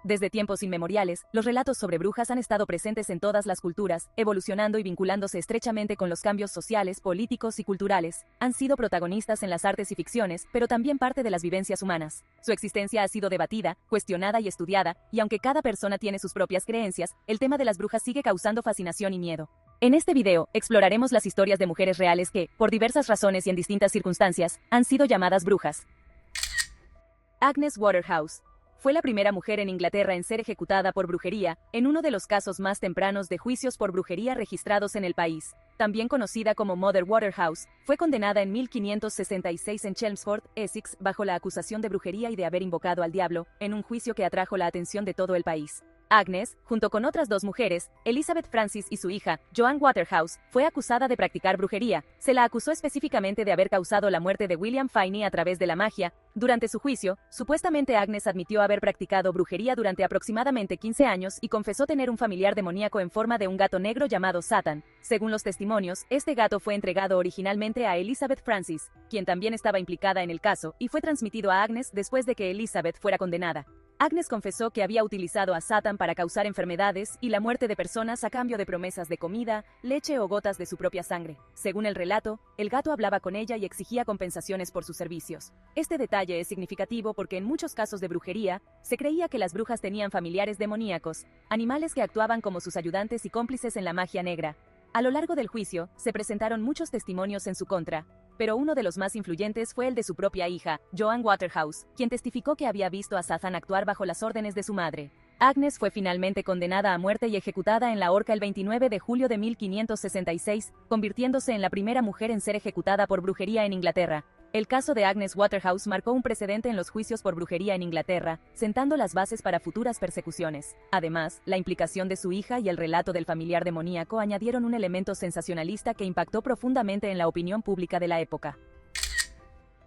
Desde tiempos inmemoriales, los relatos sobre brujas han estado presentes en todas las culturas, evolucionando y vinculándose estrechamente con los cambios sociales, políticos y culturales. Han sido protagonistas en las artes y ficciones, pero también parte de las vivencias humanas. Su existencia ha sido debatida, cuestionada y estudiada, y aunque cada persona tiene sus propias creencias, el tema de las brujas sigue causando fascinación y miedo. En este video, exploraremos las historias de mujeres reales que, por diversas razones y en distintas circunstancias, han sido llamadas brujas. Agnes Waterhouse fue la primera mujer en Inglaterra en ser ejecutada por brujería, en uno de los casos más tempranos de juicios por brujería registrados en el país. También conocida como Mother Waterhouse, fue condenada en 1566 en Chelmsford, Essex, bajo la acusación de brujería y de haber invocado al diablo, en un juicio que atrajo la atención de todo el país. Agnes, junto con otras dos mujeres, Elizabeth Francis y su hija, Joan Waterhouse, fue acusada de practicar brujería. Se la acusó específicamente de haber causado la muerte de William Finney a través de la magia. Durante su juicio, supuestamente Agnes admitió haber practicado brujería durante aproximadamente 15 años y confesó tener un familiar demoníaco en forma de un gato negro llamado Satan. Según los testimonios, este gato fue entregado originalmente a Elizabeth Francis, quien también estaba implicada en el caso, y fue transmitido a Agnes después de que Elizabeth fuera condenada. Agnes confesó que había utilizado a Satan para causar enfermedades y la muerte de personas a cambio de promesas de comida, leche o gotas de su propia sangre. Según el relato, el gato hablaba con ella y exigía compensaciones por sus servicios. Este detalle es significativo porque en muchos casos de brujería, se creía que las brujas tenían familiares demoníacos, animales que actuaban como sus ayudantes y cómplices en la magia negra. A lo largo del juicio, se presentaron muchos testimonios en su contra, pero uno de los más influyentes fue el de su propia hija, Joan Waterhouse, quien testificó que había visto a Satan actuar bajo las órdenes de su madre. Agnes fue finalmente condenada a muerte y ejecutada en la horca el 29 de julio de 1566, convirtiéndose en la primera mujer en ser ejecutada por brujería en Inglaterra. El caso de Agnes Waterhouse marcó un precedente en los juicios por brujería en Inglaterra, sentando las bases para futuras persecuciones. Además, la implicación de su hija y el relato del familiar demoníaco añadieron un elemento sensacionalista que impactó profundamente en la opinión pública de la época.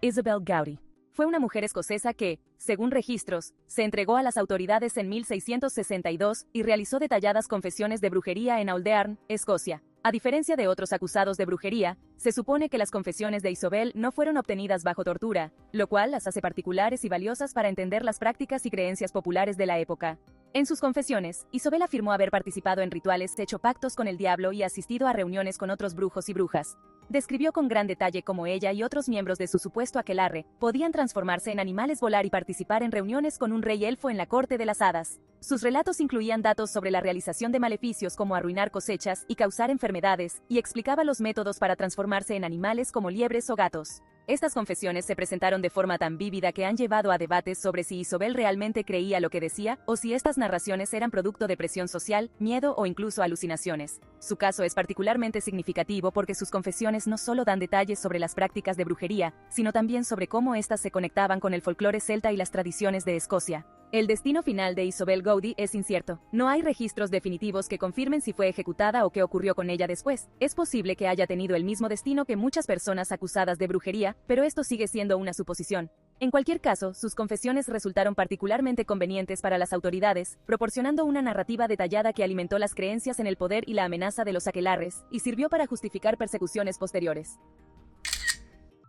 Isabel Gowdie fue una mujer escocesa que, según registros, se entregó a las autoridades en 1662 y realizó detalladas confesiones de brujería en Auldearn, Escocia. A diferencia de otros acusados de brujería, se supone que las confesiones de Isobel no fueron obtenidas bajo tortura, lo cual las hace particulares y valiosas para entender las prácticas y creencias populares de la época. En sus confesiones, Isobel afirmó haber participado en rituales, hecho pactos con el diablo y asistido a reuniones con otros brujos y brujas. Describió con gran detalle cómo ella y otros miembros de su supuesto aquelarre podían transformarse en animales, volar y participar en reuniones con un rey elfo en la corte de las hadas. Sus relatos incluían datos sobre la realización de maleficios como arruinar cosechas y causar enfermedades, y explicaba los métodos para transformarse en animales como liebres o gatos. Estas confesiones se presentaron de forma tan vívida que han llevado a debates sobre si Isobel realmente creía lo que decía o si estas narraciones eran producto de presión social, miedo o incluso alucinaciones. Su caso es particularmente significativo porque sus confesiones no solo dan detalles sobre las prácticas de brujería, sino también sobre cómo éstas se conectaban con el folclore celta y las tradiciones de Escocia. El destino final de Isabel Gowdie es incierto. No hay registros definitivos que confirmen si fue ejecutada o qué ocurrió con ella después. Es posible que haya tenido el mismo destino que muchas personas acusadas de brujería, pero esto sigue siendo una suposición. En cualquier caso, sus confesiones resultaron particularmente convenientes para las autoridades, proporcionando una narrativa detallada que alimentó las creencias en el poder y la amenaza de los aquelarres, y sirvió para justificar persecuciones posteriores.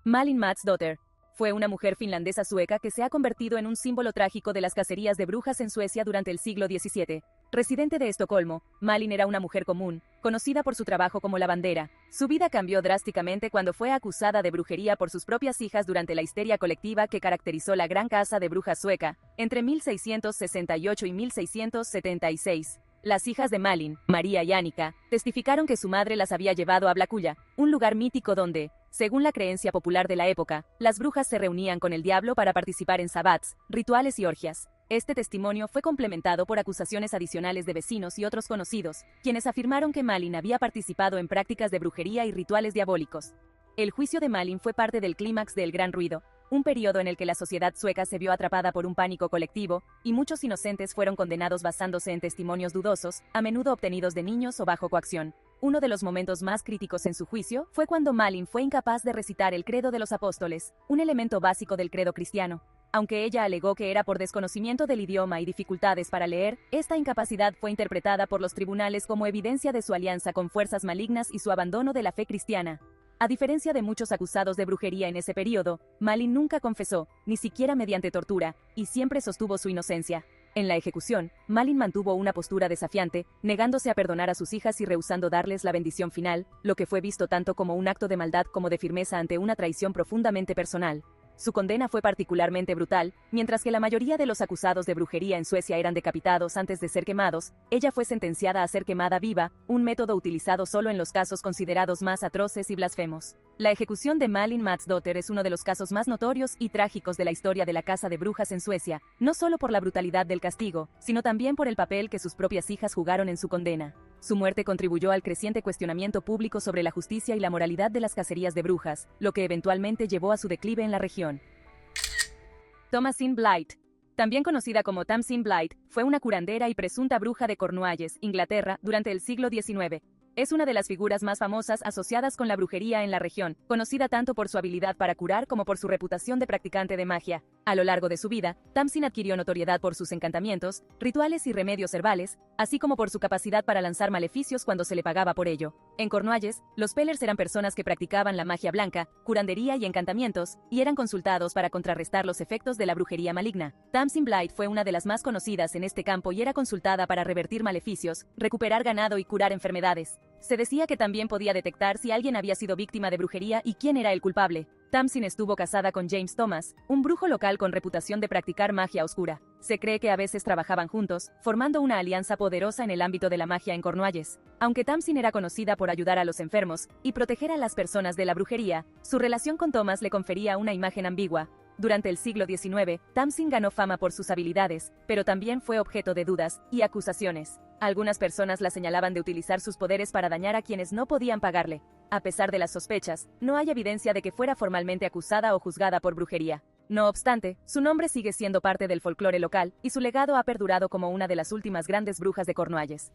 Malin Matsdotter fue una mujer finlandesa sueca que se ha convertido en un símbolo trágico de las cacerías de brujas en Suecia durante el siglo XVII. Residente de Estocolmo, Malin era una mujer común, conocida por su trabajo como lavandera. Su vida cambió drásticamente cuando fue acusada de brujería por sus propias hijas durante la histeria colectiva que caracterizó la gran casa de brujas sueca, entre 1668 y 1676. Las hijas de Malin, María y Annika, testificaron que su madre las había llevado a Blakulla, un lugar mítico donde, según la creencia popular de la época, las brujas se reunían con el diablo para participar en sabbats, rituales y orgias. Este testimonio fue complementado por acusaciones adicionales de vecinos y otros conocidos, quienes afirmaron que Malin había participado en prácticas de brujería y rituales diabólicos. El juicio de Malin fue parte del clímax del Gran Ruido, un periodo en el que la sociedad sueca se vio atrapada por un pánico colectivo, y muchos inocentes fueron condenados basándose en testimonios dudosos, a menudo obtenidos de niños o bajo coacción. Uno de los momentos más críticos en su juicio fue cuando Malin fue incapaz de recitar el Credo de los Apóstoles, un elemento básico del credo cristiano. Aunque ella alegó que era por desconocimiento del idioma y dificultades para leer, esta incapacidad fue interpretada por los tribunales como evidencia de su alianza con fuerzas malignas y su abandono de la fe cristiana. A diferencia de muchos acusados de brujería en ese periodo, Malin nunca confesó, ni siquiera mediante tortura, y siempre sostuvo su inocencia. En la ejecución, Malin mantuvo una postura desafiante, negándose a perdonar a sus hijas y rehusando darles la bendición final, lo que fue visto tanto como un acto de maldad como de firmeza ante una traición profundamente personal. Su condena fue particularmente brutal, mientras que la mayoría de los acusados de brujería en Suecia eran decapitados antes de ser quemados, ella fue sentenciada a ser quemada viva, un método utilizado solo en los casos considerados más atroces y blasfemos. La ejecución de Malin Matsdotter es uno de los casos más notorios y trágicos de la historia de la casa de brujas en Suecia, no solo por la brutalidad del castigo, sino también por el papel que sus propias hijas jugaron en su condena. Su muerte contribuyó al creciente cuestionamiento público sobre la justicia y la moralidad de las cacerías de brujas, lo que eventualmente llevó a su declive en la región. Thomasin Blythe, también conocida como Tamsin Blythe, fue una curandera y presunta bruja de Cornualles, Inglaterra, durante el siglo XIX. Es una de las figuras más famosas asociadas con la brujería en la región, conocida tanto por su habilidad para curar como por su reputación de practicante de magia. A lo largo de su vida, Tamsin adquirió notoriedad por sus encantamientos, rituales y remedios herbales, así como por su capacidad para lanzar maleficios cuando se le pagaba por ello. En Cornualles, los Pellers eran personas que practicaban la magia blanca, curandería y encantamientos, y eran consultados para contrarrestar los efectos de la brujería maligna. Tamsin Blythe fue una de las más conocidas en este campo y era consultada para revertir maleficios, recuperar ganado y curar enfermedades. Se decía que también podía detectar si alguien había sido víctima de brujería y quién era el culpable. Tamsin estuvo casada con James Thomas, un brujo local con reputación de practicar magia oscura. Se cree que a veces trabajaban juntos, formando una alianza poderosa en el ámbito de la magia en Cornualles. Aunque Tamsin era conocida por ayudar a los enfermos y proteger a las personas de la brujería, su relación con Thomas le confería una imagen ambigua. Durante el siglo XIX, Tamsin ganó fama por sus habilidades, pero también fue objeto de dudas y acusaciones. Algunas personas la señalaban de utilizar sus poderes para dañar a quienes no podían pagarle. A pesar de las sospechas, no hay evidencia de que fuera formalmente acusada o juzgada por brujería. No obstante, su nombre sigue siendo parte del folclore local, y su legado ha perdurado como una de las últimas grandes brujas de Cornualles.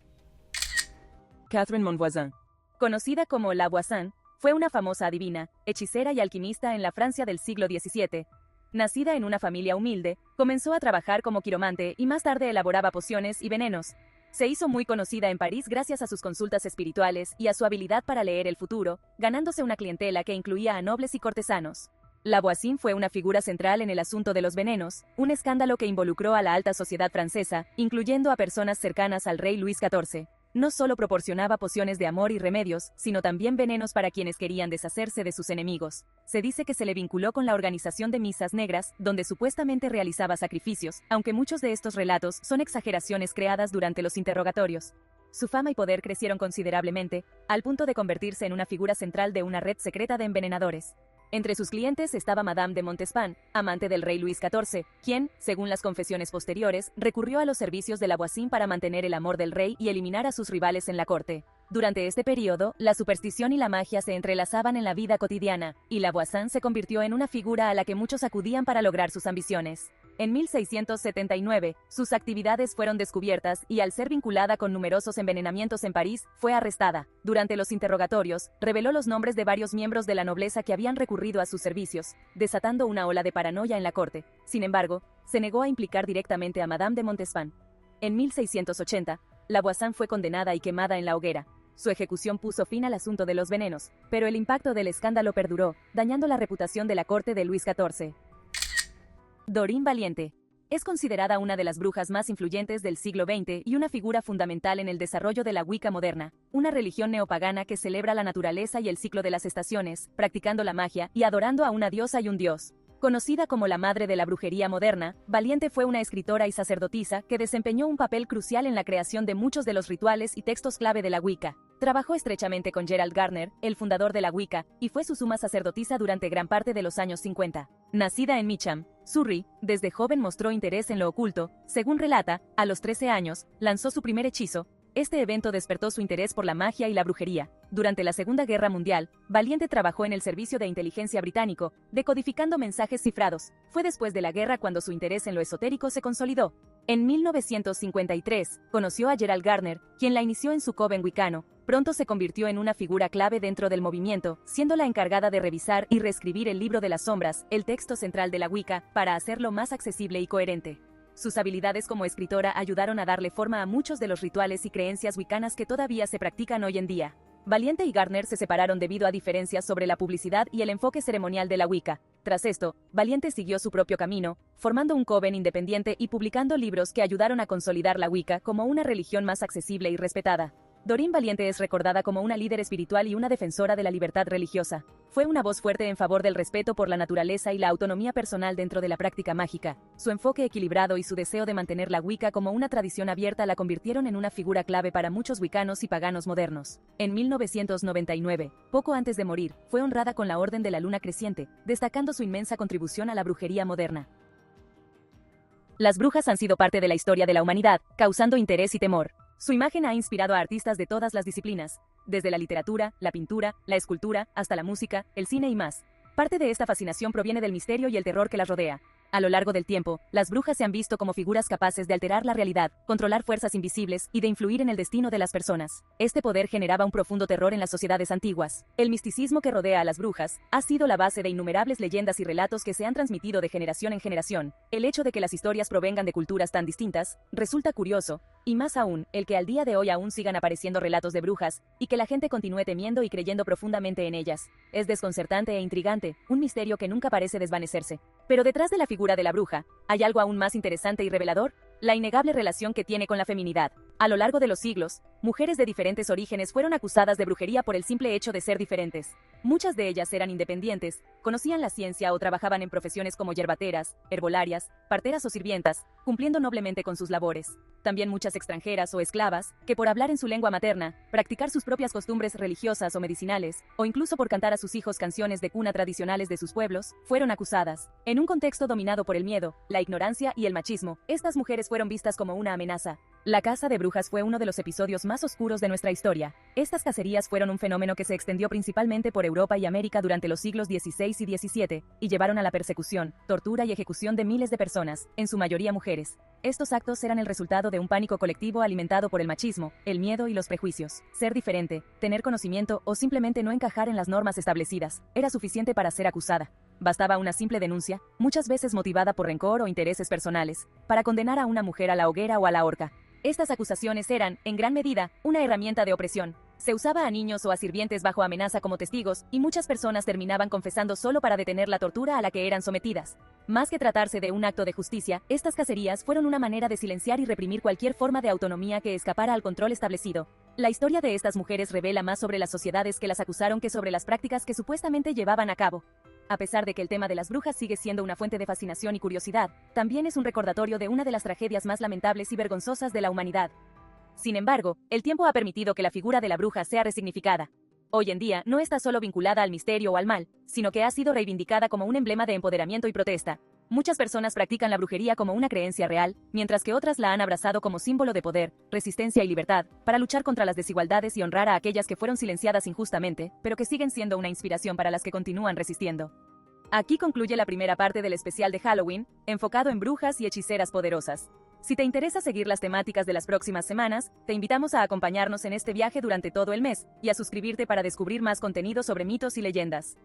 Catherine Monvoisin, conocida como La Voisin, fue una famosa adivina, hechicera y alquimista en la Francia del siglo XVII. Nacida en una familia humilde, comenzó a trabajar como quiromante y más tarde elaboraba pociones y venenos. Se hizo muy conocida en París gracias a sus consultas espirituales y a su habilidad para leer el futuro, ganándose una clientela que incluía a nobles y cortesanos. La Voisin fue una figura central en el asunto de los venenos, un escándalo que involucró a la alta sociedad francesa, incluyendo a personas cercanas al rey Luis XIV. No solo proporcionaba pociones de amor y remedios, sino también venenos para quienes querían deshacerse de sus enemigos. Se dice que se le vinculó con la organización de misas negras, donde supuestamente realizaba sacrificios, aunque muchos de estos relatos son exageraciones creadas durante los interrogatorios. Su fama y poder crecieron considerablemente, al punto de convertirse en una figura central de una red secreta de envenenadores. Entre sus clientes estaba Madame de Montespan, amante del rey Luis XIV, quien, según las confesiones posteriores, recurrió a los servicios de la Voisin para mantener el amor del rey y eliminar a sus rivales en la corte. Durante este periodo, la superstición y la magia se entrelazaban en la vida cotidiana, y la Voisin se convirtió en una figura a la que muchos acudían para lograr sus ambiciones. En 1679, sus actividades fueron descubiertas y al ser vinculada con numerosos envenenamientos en París, fue arrestada. Durante los interrogatorios, reveló los nombres de varios miembros de la nobleza que habían recurrido a sus servicios, desatando una ola de paranoia en la corte. Sin embargo, se negó a implicar directamente a Madame de Montespan. En 1680, la Voisin fue condenada y quemada en la hoguera. Su ejecución puso fin al asunto de los venenos, pero el impacto del escándalo perduró, dañando la reputación de la corte de Luis XIV. Doreen Valiente. Es considerada una de las brujas más influyentes del siglo XX y una figura fundamental en el desarrollo de la Wicca moderna, una religión neopagana que celebra la naturaleza y el ciclo de las estaciones, practicando la magia y adorando a una diosa y un dios. Conocida como la madre de la brujería moderna, Valiente fue una escritora y sacerdotisa que desempeñó un papel crucial en la creación de muchos de los rituales y textos clave de la Wicca. Trabajó estrechamente con Gerald Gardner, el fundador de la Wicca, y fue su suma sacerdotisa durante gran parte de los años 50. Nacida en Mitcham, Surrey, desde joven mostró interés en lo oculto. Según relata, a los 13 años, lanzó su primer hechizo. Este evento despertó su interés por la magia y la brujería. Durante la Segunda Guerra Mundial, Valiente trabajó en el Servicio de Inteligencia británico, decodificando mensajes cifrados. Fue después de la guerra cuando su interés en lo esotérico se consolidó. En 1953, conoció a Gerald Gardner, quien la inició en su coven wiccano. Pronto se convirtió en una figura clave dentro del movimiento, siendo la encargada de revisar y reescribir el Libro de las Sombras, el texto central de la Wicca, para hacerlo más accesible y coherente. Sus habilidades como escritora ayudaron a darle forma a muchos de los rituales y creencias wiccanas que todavía se practican hoy en día. Valiente y Gardner se separaron debido a diferencias sobre la publicidad y el enfoque ceremonial de la Wicca. Tras esto, Valiente siguió su propio camino, formando un coven independiente y publicando libros que ayudaron a consolidar la Wicca como una religión más accesible y respetada. Doreen Valiente es recordada como una líder espiritual y una defensora de la libertad religiosa. Fue una voz fuerte en favor del respeto por la naturaleza y la autonomía personal dentro de la práctica mágica. Su enfoque equilibrado y su deseo de mantener la Wicca como una tradición abierta la convirtieron en una figura clave para muchos wiccanos y paganos modernos. En 1999, poco antes de morir, fue honrada con la Orden de la Luna Creciente, destacando su inmensa contribución a la brujería moderna. Las brujas han sido parte de la historia de la humanidad, causando interés y temor. Su imagen ha inspirado a artistas de todas las disciplinas, desde la literatura, la pintura, la escultura, hasta la música, el cine y más. Parte de esta fascinación proviene del misterio y el terror que las rodea. A lo largo del tiempo, las brujas se han visto como figuras capaces de alterar la realidad, controlar fuerzas invisibles y de influir en el destino de las personas. Este poder generaba un profundo terror en las sociedades antiguas. El misticismo que rodea a las brujas ha sido la base de innumerables leyendas y relatos que se han transmitido de generación en generación. El hecho de que las historias provengan de culturas tan distintas resulta curioso, y más aún, el que al día de hoy aún sigan apareciendo relatos de brujas, y que la gente continúe temiendo y creyendo profundamente en ellas. Es desconcertante e intrigante, un misterio que nunca parece desvanecerse. Pero detrás de la figura de la bruja, ¿hay algo aún más interesante y revelador? La innegable relación que tiene con la feminidad. A lo largo de los siglos, mujeres de diferentes orígenes fueron acusadas de brujería por el simple hecho de ser diferentes. Muchas de ellas eran independientes, conocían la ciencia o trabajaban en profesiones como yerbateras, herbolarias, parteras o sirvientas, cumpliendo noblemente con sus labores. También muchas extranjeras o esclavas, que por hablar en su lengua materna, practicar sus propias costumbres religiosas o medicinales, o incluso por cantar a sus hijos canciones de cuna tradicionales de sus pueblos, fueron acusadas. En un contexto dominado por el miedo, la ignorancia y el machismo, estas mujeres fueron vistas como una amenaza. La caza de brujas fue uno de los episodios más oscuros de nuestra historia. Estas cacerías fueron un fenómeno que se extendió principalmente por Europa y América durante los siglos XVI y XVII, y llevaron a la persecución, tortura y ejecución de miles de personas, en su mayoría mujeres. Estos actos eran el resultado de un pánico colectivo alimentado por el machismo, el miedo y los prejuicios. Ser diferente, tener conocimiento o simplemente no encajar en las normas establecidas, era suficiente para ser acusada. Bastaba una simple denuncia, muchas veces motivada por rencor o intereses personales, para condenar a una mujer a la hoguera o a la horca. Estas acusaciones eran, en gran medida, una herramienta de opresión. Se usaba a niños o a sirvientes bajo amenaza como testigos, y muchas personas terminaban confesando solo para detener la tortura a la que eran sometidas. Más que tratarse de un acto de justicia, estas cacerías fueron una manera de silenciar y reprimir cualquier forma de autonomía que escapara al control establecido. La historia de estas mujeres revela más sobre las sociedades que las acusaron que sobre las prácticas que supuestamente llevaban a cabo. A pesar de que el tema de las brujas sigue siendo una fuente de fascinación y curiosidad, también es un recordatorio de una de las tragedias más lamentables y vergonzosas de la humanidad. Sin embargo, el tiempo ha permitido que la figura de la bruja sea resignificada. Hoy en día no está solo vinculada al misterio o al mal, sino que ha sido reivindicada como un emblema de empoderamiento y protesta. Muchas personas practican la brujería como una creencia real, mientras que otras la han abrazado como símbolo de poder, resistencia y libertad, para luchar contra las desigualdades y honrar a aquellas que fueron silenciadas injustamente, pero que siguen siendo una inspiración para las que continúan resistiendo. Aquí concluye la primera parte del especial de Halloween, enfocado en brujas y hechiceras poderosas. Si te interesa seguir las temáticas de las próximas semanas, te invitamos a acompañarnos en este viaje durante todo el mes, y a suscribirte para descubrir más contenido sobre mitos y leyendas.